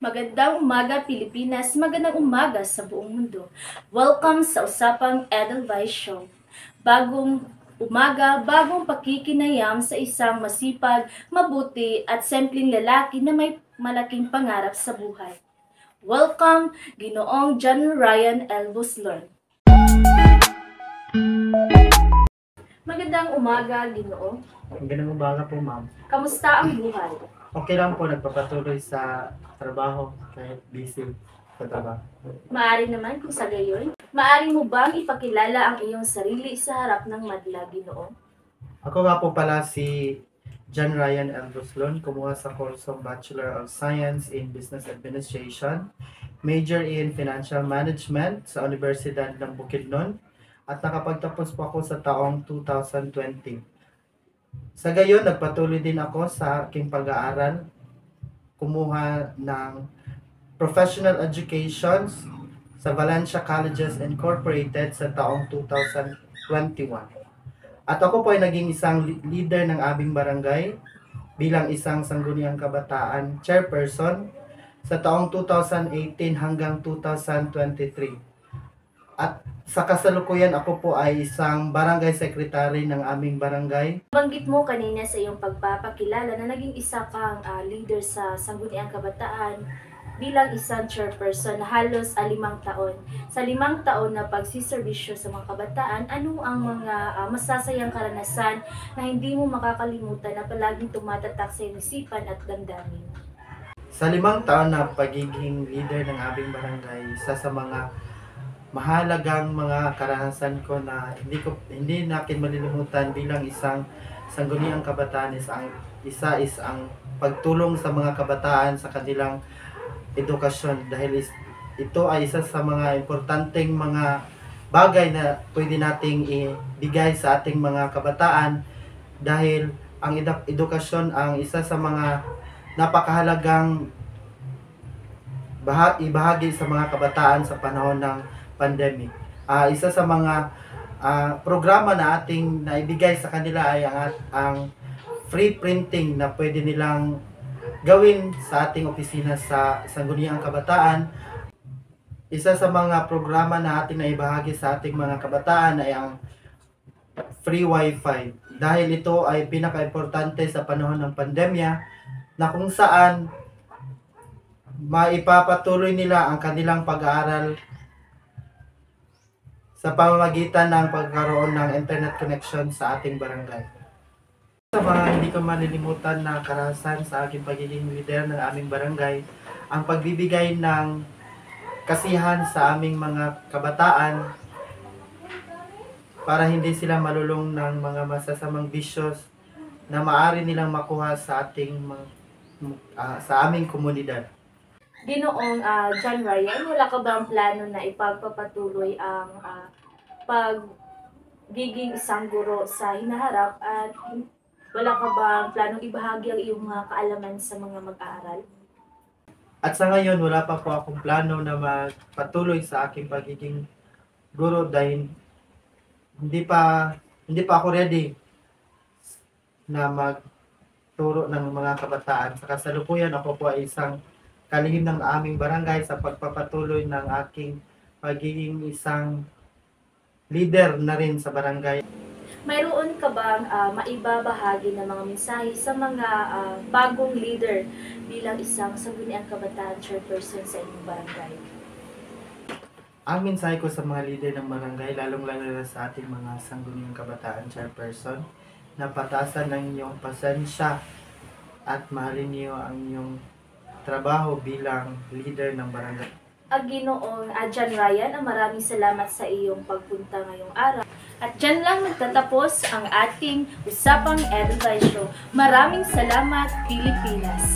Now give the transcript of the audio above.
Magandang umaga Pilipinas, magandang umaga sa buong mundo. Welcome sa Usapang Edelweiss Show. Bagong umaga, bagong pakikinayam sa isang masipag, mabuti at simpleng lalaki na may malaking pangarap sa buhay. Welcome, Ginoong John Ryan L. Buslon. Magandang umaga, Ginoo. Magandang umaga po, ma'am. Kamusta ang buhay? Okay lang po, nagpapatuloy sa trabaho kahit busy sa trabaho. Maari naman kung sa gayon, maari mo bang ipakilala ang iyong sarili sa harap ng madla, Ginoo? Ako nga po pala si John Ryan L. Buslon, kumuha sa kursong Bachelor of Science in Business Administration, major in Financial Management sa Universidad ng Bukidnon, at nakapagtapos po ako sa taong 2020. Sa gayon, nagpatuloy din ako sa aking pag-aaral, kumuha ng Professional Education sa Valencia Colleges Incorporated sa taong 2021. At ako po ay naging isang leader ng aming barangay bilang isang sangguniang kabataan chairperson sa taong 2018 hanggang 2023. At sa kasalukuyan ako po ay isang barangay secretary ng aming barangay. Banggit mo kanina sa iyong pagpapakilala na naging isa kang leader sa Sangguniang Kabataan bilang isang chairperson na halos 5 taon. Sa 5 taon na pagsiservisyo sa mga kabataan, ano ang mga masasayang karanasan na hindi mo makakalimutan na palaging tumatatak sa iyong isipan at damdamin? Sa 5 taon na pagiging leader ng aming barangay, isa sa mga mahalagang mga karanasan ko na hindi natin malilimutan bilang isang sangguniang kabataan is ang pagtulong sa mga kabataan sa kanilang edukasyon, dahil ito ay isa sa mga importanteng mga bagay na pwede nating ibigay sa ating mga kabataan, dahil ang edukasyon ang isa sa mga napakahalagang ibahagi sa mga kabataan sa panahon ng pandemic. Isa sa mga programa na ating naibigay sa kanila ay ang free printing na pwede nilang gawin sa ating opisina sa Sangguniang Kabataan. Isa sa mga programa na ating naibahagi sa ating mga kabataan ay ang free wifi, dahil ito ay pinaka-importante sa panahon ng pandemya na kung saan maipapatuloy nila ang kanilang pag-aaral sa pamamagitan ng pagkaroon ng internet connection sa ating barangay. Sa mga hindi ko malilimutan na karanasan sa aking pagiging leader ng aming barangay, ang pagbibigay ng kasihan sa aming mga kabataan para hindi sila malulong ng mga masasamang bisyos na maaari nilang makuha sa aming komunidad. Ginoong John Ryan, wala ka bang plano na ipagpapatuloy ang pagiging isang guro sa hinaharap, at wala ka bang planong ibahagi ang iyong mga kaalaman sa mga mag-aaral? At sa ngayon, wala pa po akong plano na magpatuloy sa aking pagiging guro, dahil hindi pa ako ready na magturo ng mga kabataan. Sa kasalukuyan, ako po ay isang kalihim ng aming barangay sa pagpapatuloy ng aking pagiging isang leader na rin sa barangay. Mayroon ka bang maibabahagi na mga mensahe sa mga bagong leader bilang isang Sangguniang Kabataan chairperson sa inyong barangay? Ang mensahe ko sa mga leader ng barangay, lalong-lalo na sa ating mga Sangguniang Kabataan chairperson, na pataasan ng inyong pasensya at mahalin niyo ang inyong trabaho bilang leader ng barangay. Ginoong John Ryan, maraming salamat sa iyong pagpunta ngayong araw. At dyan lang nagtatapos ang ating Usapang Edelweiss Show. Maraming salamat, Pilipinas!